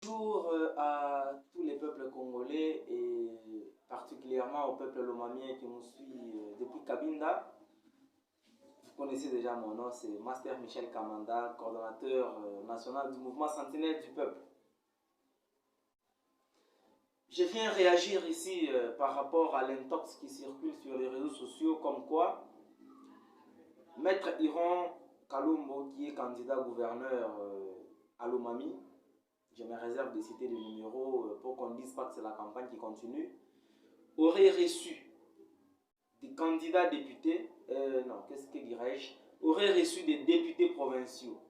Bonjour à tous les peuples congolais et particulièrement au peuple lomamien qui nous suit depuis Cabinda. Vous connaissez déjà mon nom, c'est Master Michel Kamanda, coordonnateur national du mouvement Sentinelle du peuple. Je viens réagir ici par rapport à l'intox qui circule sur les réseaux sociaux comme quoi Maître Iron Kalumbo, qui est candidat gouverneur à Lomami, je me réserve de citer le numéro pour qu'on ne dise pas que c'est la campagne qui continue, aurait reçu des candidats députés, aurait reçu des députés provinciaux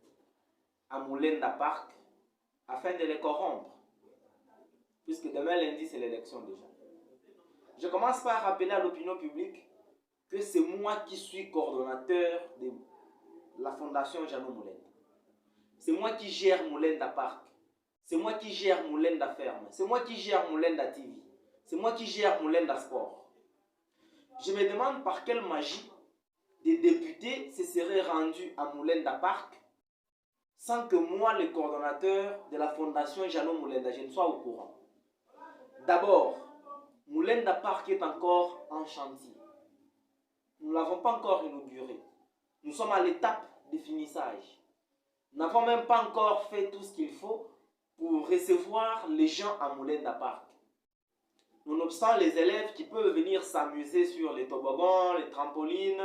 à Moulenda Park afin de les corrompre, puisque demain lundi c'est l'élection déjà. Je commence par rappeler à l'opinion publique que c'est moi qui suis coordonnateur de la fondation Jeannot Moulenda. C'est moi qui gère Moulenda Park. C'est moi qui gère Moulenda Ferme. C'est moi qui gère Moulenda TV. C'est moi qui gère Moulenda Sport. Je me demande par quelle magie des députés se seraient rendus à Moulenda Park sans que moi, le coordonnateur de la fondation Jeannot Moulenda, je ne sois au courant. D'abord, Moulenda Park est encore en chantier. Nous ne l'avons pas encore inauguré. Nous sommes à l'étape de finissage. Nous n'avons même pas encore fait tout ce qu'il faut pour recevoir les gens à Moulenda Park. Nonobstant les élèves qui peuvent venir s'amuser sur les toboggans, les trampolines,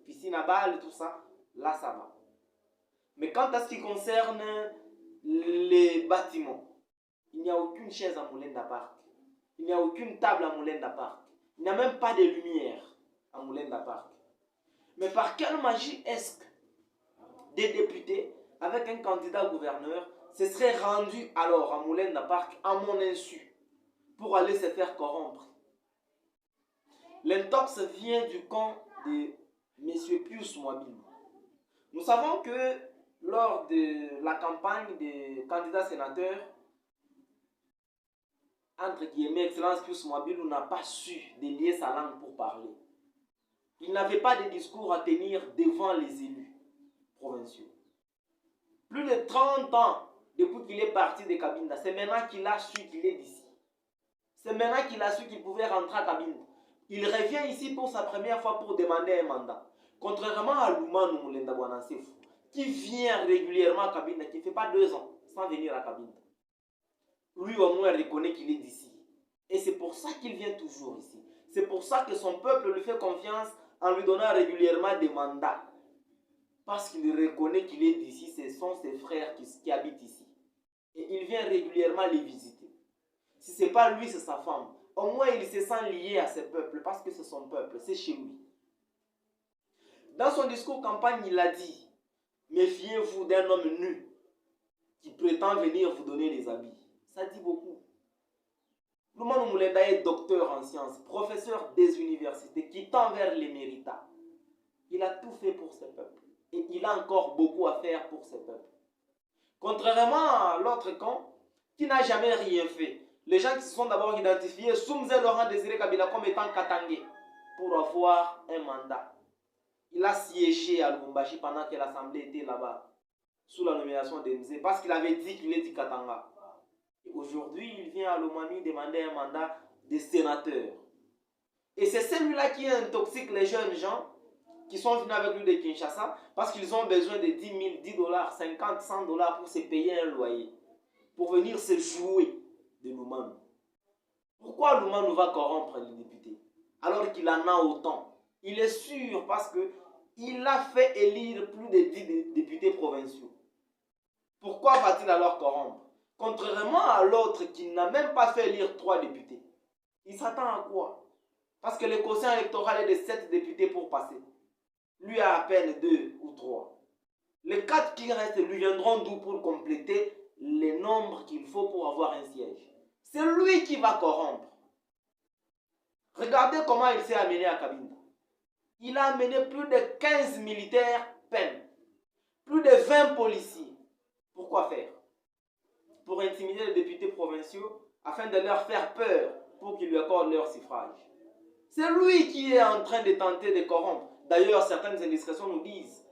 piscine à balles, tout ça, là ça va. Mais quant à ce qui concerne les bâtiments, il n'y a aucune chaise à Moulenda Park. Il n'y a aucune table à Moulenda Park. Il n'y a même pas de lumière à Moulenda Park. Mais par quelle magie est-ce que des députés avec un candidat gouverneur se seraient rendus alors à Moulenda Park à mon insu pour aller se faire corrompre? L'intox vient du camp de M. Pius Mwabilou. Nous savons que lors de la campagne des candidats sénateurs, entre guillemets, Excellence Pius Mwabilou n'a pas su délier sa langue pour parler. Il n'avait pas de discours à tenir devant les élus provinciaux. Plus de 30 ans depuis qu'il est parti de Cabinda, c'est maintenant qu'il a su qu'il est d'ici. C'est maintenant qu'il a su qu'il pouvait rentrer à Cabinda. Il revient ici pour sa première fois pour demander un mandat. Contrairement à Loumanu Moulenda Bouanassef, qui vient régulièrement à Cabinda, qui ne fait pas 2 ans sans venir à Cabinda. Lui au moins reconnaît qu'il est d'ici. Et c'est pour ça qu'il vient toujours ici. C'est pour ça que son peuple lui fait confiance en lui donnant régulièrement des mandats. Parce qu'il reconnaît qu'il est d'ici, ce sont ses frères qui habitent ici. Et il vient régulièrement les visiter. Si ce n'est pas lui, c'est sa femme. Au moins, il se sent lié à ce peuple parce que c'est son peuple, c'est chez lui. Dans son discours campagne, il a dit « Méfiez-vous d'un homme nu qui prétend venir vous donner les habits. » Ça dit beaucoup. Loumanu Moulenda est docteur en sciences, professeur des universités qui tend vers l'éméritat. Il a tout fait pour ce peuple. Et il a encore beaucoup à faire pour ce peuple. Contrairement à l'autre camp, qui n'a jamais rien fait. Les gens qui se sont d'abord identifiés, Soumze Laurent Désiré Kabila comme étant Katangé, pour avoir un mandat. Il a siégé à Lubumbashi pendant que l'Assemblée était là-bas, sous la nomination d'Emzé, parce qu'il avait dit qu'il est du Katanga. Aujourd'hui, il vient à Lomami demander un mandat de sénateur. Et c'est celui-là qui intoxique les jeunes gens qui sont venus avec lui de Kinshasa parce qu'ils ont besoin de 10 000, 10 dollars, 50, 100 dollars pour se payer un loyer, pour venir se jouer de Loumanu. Pourquoi Loumanu va corrompre les députés alors qu'il en a autant? Il est sûr parce qu'il a fait élire plus de 10 députés provinciaux. Pourquoi va-t-il alors corrompre? Contrairement à l'autre qui n'a même pas fait élire 3 députés. Il s'attend à quoi? Parce que le quotient électoral est de 7 députés pour passer. Lui a à peine 2 ou 3. Les 4 qui restent lui viendront d'où pour compléter les nombres qu'il faut pour avoir un siège. C'est lui qui va corrompre. Regardez comment il s'est amené à Cabinda. Il a amené plus de 15 militaires peines, plus de 20 policiers. Pourquoi faire? Pour intimider les députés provinciaux afin de leur faire peur pour qu'ils lui accordent leur suffrage. C'est lui qui est en train de tenter de corrompre. D'ailleurs, certaines indiscrétions nous disent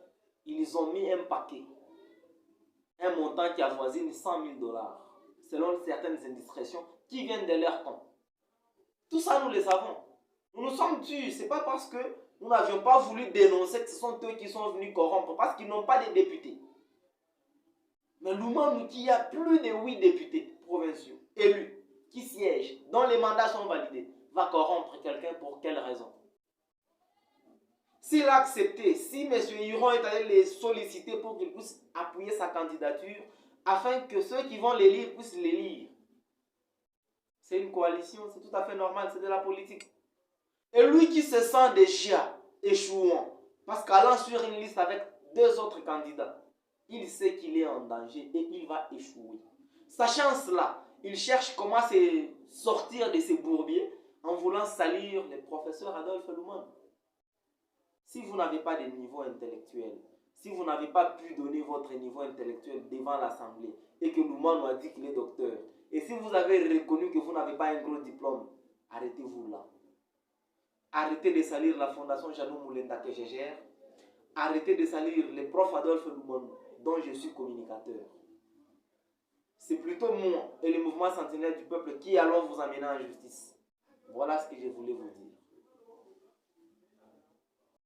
qu'ils ont mis un paquet, un montant qui avoisine 100 000 dollars. selon certaines indiscrétions, qui viennent de leur camp. Tout ça, nous le savons. Nous nous sommes tus. Ce n'est pas parce que nous n'avions pas voulu dénoncer que ce sont eux qui sont venus corrompre, parce qu'ils n'ont pas de députés. Mais nous qui a plus de 8 députés provinciaux élus qui siègent, dont les mandats sont validés, va corrompre quelqu'un pour quelle raison? S'il a accepté, si M. Hiron est allé les solliciter pour qu'il puisse appuyer sa candidature, afin que ceux qui vont l'élire puissent l'élire, c'est une coalition, c'est tout à fait normal, c'est de la politique. Et lui qui se sent déjà échouant, parce qu'allant sur une liste avec 2 autres candidats, il sait qu'il est en danger et il va échouer. Sachant cela, il cherche comment se sortir de ses bourbiers en voulant salir le professeur Adolphe Lumano. Si vous n'avez pas de niveau intellectuel, si vous n'avez pas pu donner votre niveau intellectuel devant l'Assemblée et que Lumano a dit qu'il est docteur, et si vous avez reconnu que vous n'avez pas un gros diplôme, arrêtez-vous là. Arrêtez de salir la fondation Janou Moulenda que je gère. Arrêtez de salir les profs Adolphe Lumano dont je suis communicateur. C'est plutôt moi et le mouvement Sentinelle du Peuple qui allons vous amener en justice. Voilà ce que je voulais vous dire.